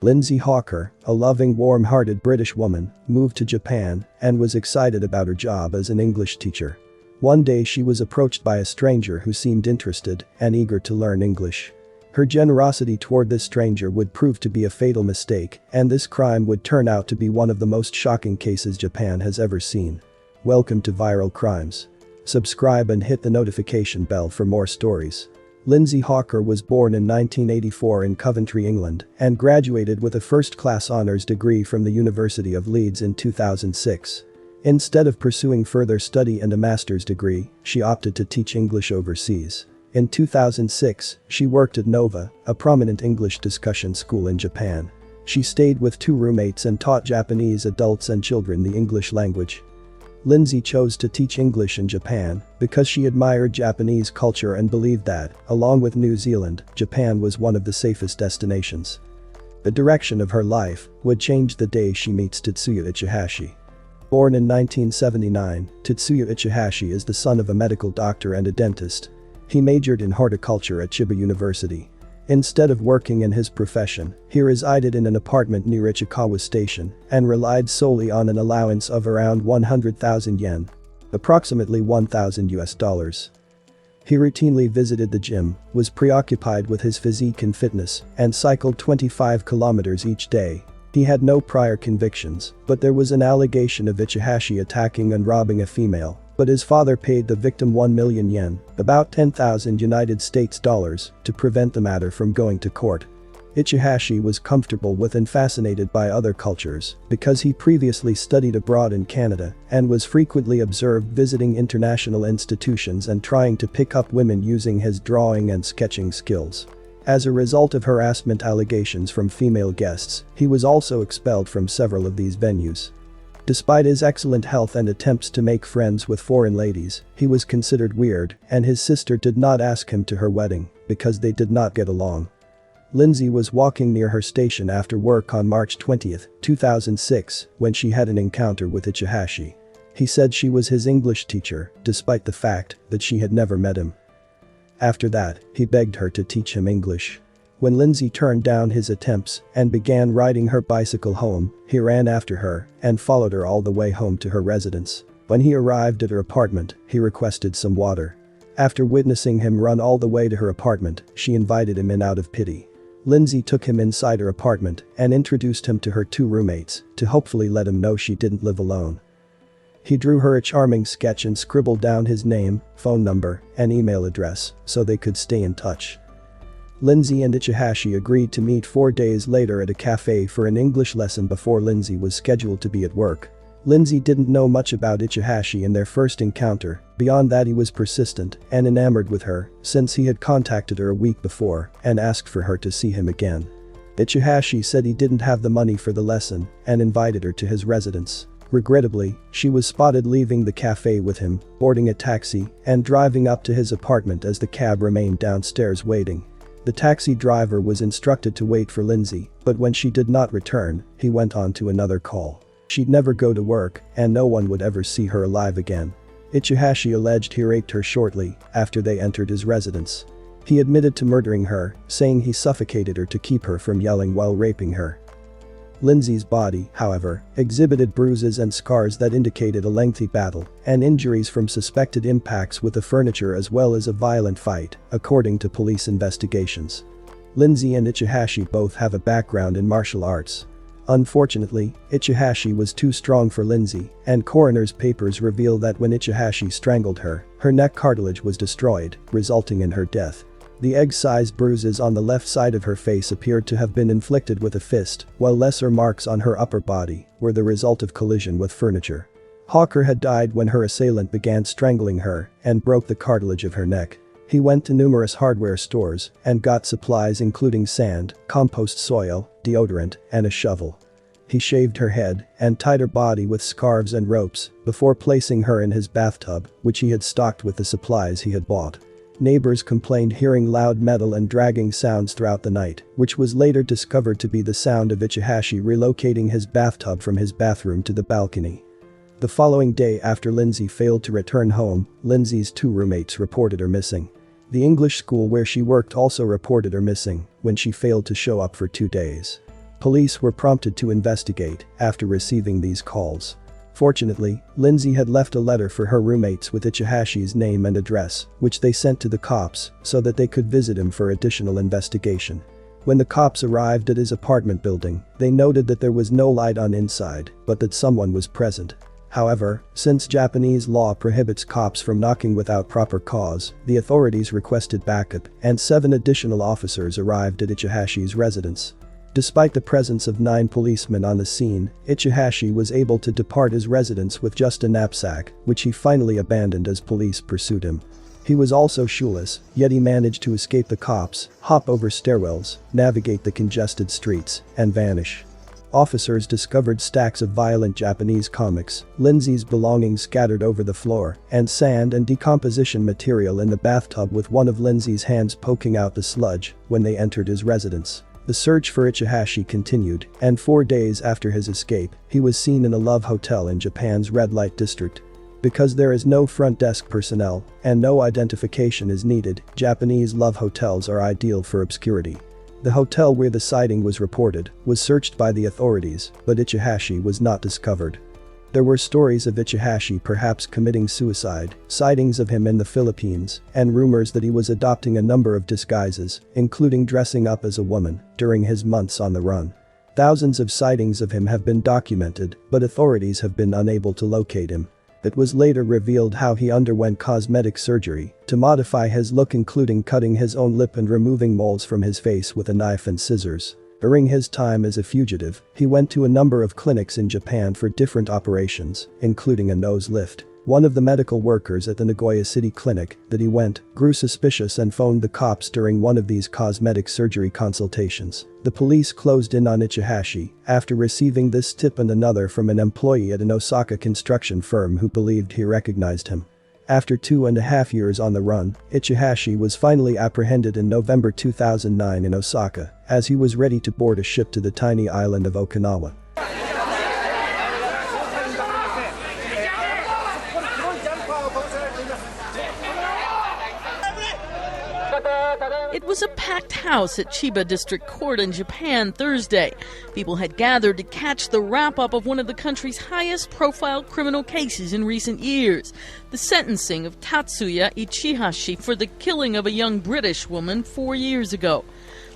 Lindsay Hawker, a loving, warm-hearted British woman, moved to Japan and was excited about her job as an English teacher. One day she was approached by a stranger who seemed interested and eager to learn English. Her generosity toward this stranger would prove to be a fatal mistake, and this crime would turn out to be one of the most shocking cases Japan has ever seen. Welcome to Viral Crimes. Subscribe and hit the notification bell for more stories. Lindsay Hawker was born in 1984 in Coventry, England, and graduated with a first-class honours degree from the University of Leeds in 2006. Instead of pursuing further study and a master's degree, she opted to teach English overseas. In 2006, she worked at Nova, a prominent English discussion school in Japan. She stayed with 2 roommates and taught Japanese adults and children the English language. Lindsay chose to teach English in Japan because she admired Japanese culture and believed that, along with New Zealand, Japan was one of the safest destinations. The direction of her life would change the day she meets Tatsuya Ichihashi. Born in 1979, Tatsuya Ichihashi is the son of a medical doctor and a dentist. He majored in horticulture at Chiba University. Instead of working in his profession, he resided in an apartment near Ichikawa Station and relied solely on an allowance of around 100,000 yen, approximately $1,000. He routinely visited the gym, was preoccupied with his physique and fitness, and cycled 25 kilometers each day. He had no prior convictions, but there was an allegation of Ichihashi attacking and robbing a female, but his father paid the victim 1 million yen, about 10,000 United States dollars, to prevent the matter from going to court. Ichihashi was comfortable with and fascinated by other cultures because he previously studied abroad in Canada and was frequently observed visiting international institutions and trying to pick up women using his drawing and sketching skills. As a result of harassment allegations from female guests, he was also expelled from several of these venues. Despite his excellent health and attempts to make friends with foreign ladies, he was considered weird, and his sister did not ask him to her wedding because they did not get along. Lindsay was walking near her station after work on March 20, 2006, when she had an encounter with Ichihashi. He said she was his English teacher, despite the fact that she had never met him. After that, he begged her to teach him English. When Lindsay turned down his attempts and began riding her bicycle home, he ran after her and followed her all the way home to her residence. When he arrived at her apartment, he requested some water. After witnessing him run all the way to her apartment, she invited him in out of pity. Lindsay took him inside her apartment and introduced him to her 2 roommates to hopefully let him know she didn't live alone. He drew her a charming sketch and scribbled down his name, phone number, and email address so they could stay in touch. Lindsay and Ichihashi agreed to meet 4 days later at a cafe for an English lesson before Lindsay was scheduled to be at work. Lindsay didn't know much about Ichihashi in their first encounter, beyond that he was persistent and enamored with her since he had contacted her a week before and asked for her to see him again. Ichihashi said he didn't have the money for the lesson and invited her to his residence. Regrettably, she was spotted leaving the cafe with him, boarding a taxi, and driving up to his apartment as the cab remained downstairs waiting. The taxi driver was instructed to wait for Lindsay, but when she did not return, he went on to another call. She'd never go to work, and no one would ever see her alive again. Ichihashi alleged he raped her shortly after they entered his residence. He admitted to murdering her, saying he suffocated her to keep her from yelling while raping her. Lindsay's body, however, exhibited bruises and scars that indicated a lengthy battle and injuries from suspected impacts with the furniture as well as a violent fight, according to police investigations. Lindsay and Ichihashi both have a background in martial arts. Unfortunately, Ichihashi was too strong for Lindsay, and coroner's papers reveal that when Ichihashi strangled her, her neck cartilage was destroyed, resulting in her death. The egg-sized bruises on the left side of her face appeared to have been inflicted with a fist, while lesser marks on her upper body were the result of collision with furniture. Hawker had died when her assailant began strangling her and broke the cartilage of her neck. He went to numerous hardware stores and got supplies including sand, compost soil, deodorant, and a shovel. He shaved her head and tied her body with scarves and ropes before placing her in his bathtub, which he had stocked with the supplies he had bought. Neighbors complained hearing loud metal and dragging sounds throughout the night, which was later discovered to be the sound of Ichihashi relocating his bathtub from his bathroom to the balcony. The following day after Lindsay failed to return home, Lindsay's 2 roommates reported her missing. The English school where she worked also reported her missing when she failed to show up for 2 days. Police were prompted to investigate after receiving these calls. Fortunately, Lindsay had left a letter for her roommates with Ichihashi's name and address, which they sent to the cops so that they could visit him for additional investigation. When the cops arrived at his apartment building, they noted that there was no light on inside, but that someone was present. However, since Japanese law prohibits cops from knocking without proper cause, the authorities requested backup, and 7 additional officers arrived at Ichihashi's residence. Despite the presence of 9 policemen on the scene, Ichihashi was able to depart his residence with just a knapsack, which he finally abandoned as police pursued him. He was also shoeless, yet he managed to escape the cops, hop over stairwells, navigate the congested streets, and vanish. Officers discovered stacks of violent Japanese comics, Lindsay's belongings scattered over the floor, and sand and decomposition material in the bathtub, with one of Lindsay's hands poking out the sludge when they entered his residence. The search for Ichihashi continued, and 4 days after his escape, he was seen in a love hotel in Japan's red light district. Because there is no front desk personnel and no identification is needed, Japanese love hotels are ideal for obscurity. The hotel where the sighting was reported was searched by the authorities, but Ichihashi was not discovered. There were stories of Ichihashi perhaps committing suicide, sightings of him in the Philippines, and rumors that he was adopting a number of disguises, including dressing up as a woman, during his months on the run. Thousands of sightings of him have been documented, but authorities have been unable to locate him. It was later revealed how he underwent cosmetic surgery to modify his look, including cutting his own lip and removing moles from his face with a knife and scissors. During his time as a fugitive, he went to a number of clinics in Japan for different operations, including a nose lift. One of the medical workers at the Nagoya City clinic that he went grew suspicious and phoned the cops during one of these cosmetic surgery consultations. The police closed in on Ichihashi after receiving this tip and another from an employee at an Osaka construction firm who believed he recognized him. After 2.5 years on the run, Ichihashi was finally apprehended in November 2009 in Osaka, as he was ready to board a ship to the tiny island of Okinawa. It was a packed house at Chiba District Court in Japan Thursday. People had gathered to catch the wrap-up of one of the country's highest-profile criminal cases in recent years, the sentencing of Tatsuya Ichihashi for the killing of a young British woman 4 years ago.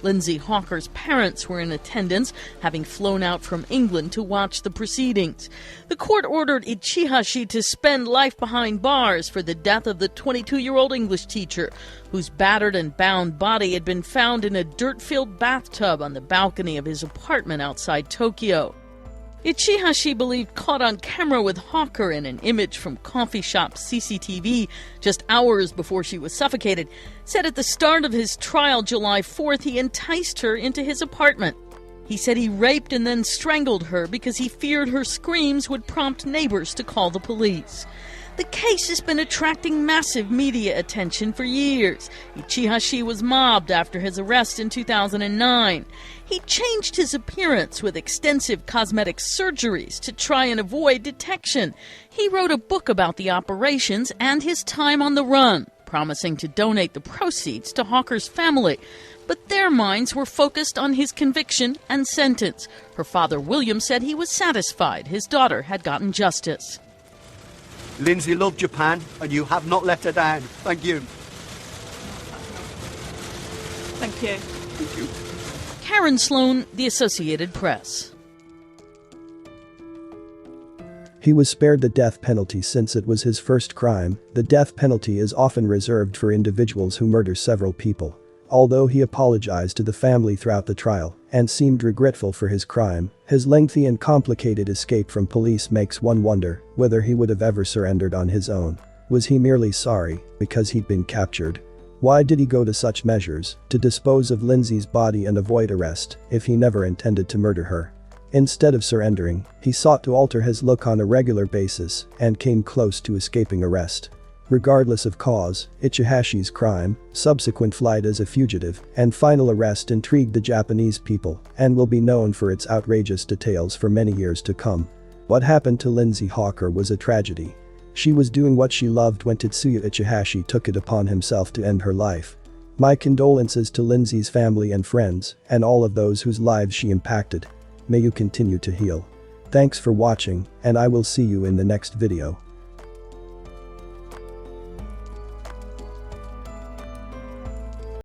Lindsay Hawker's parents were in attendance, having flown out from England to watch the proceedings. The court ordered Ichihashi to spend life behind bars for the death of the 22-year-old English teacher, whose battered and bound body had been found in a dirt-filled bathtub on the balcony of his apartment outside Tokyo. Ichihashi, believed caught on camera with Hawker in an image from coffee shop CCTV just hours before she was suffocated, said at the start of his trial July 4th he enticed her into his apartment. He said he raped and then strangled her because he feared her screams would prompt neighbors to call the police. The case has been attracting massive media attention for years. Ichihashi was mobbed after his arrest in 2009. He changed his appearance with extensive cosmetic surgeries to try and avoid detection. He wrote a book about the operations and his time on the run, promising to donate the proceeds to Hawker's family. But their minds were focused on his conviction and sentence. Her father, William, said he was satisfied his daughter had gotten justice. Lindsay loved Japan, and you have not let her down. Thank you. Thank you. Thank you. Karen Sloan, The Associated Press. He was spared the death penalty since it was his first crime. The death penalty is often reserved for individuals who murder several people. Although he apologized to the family throughout the trial and seemed regretful for his crime, his lengthy and complicated escape from police makes one wonder whether he would have ever surrendered on his own. Was he merely sorry because he'd been captured? Why did he go to such measures to dispose of Lindsay's body and avoid arrest if he never intended to murder her? Instead of surrendering, he sought to alter his look on a regular basis and came close to escaping arrest. Regardless of cause, Ichihashi's crime, subsequent flight as a fugitive, and final arrest intrigued the Japanese people and will be known for its outrageous details for many years to come. What happened to Lindsay Hawker was a tragedy. She was doing what she loved when Tatsuya Ichihashi took it upon himself to end her life. My condolences to Lindsay's family and friends, and all of those whose lives she impacted. may you continue to heal. Thanks for watching, and I will see you in the next video.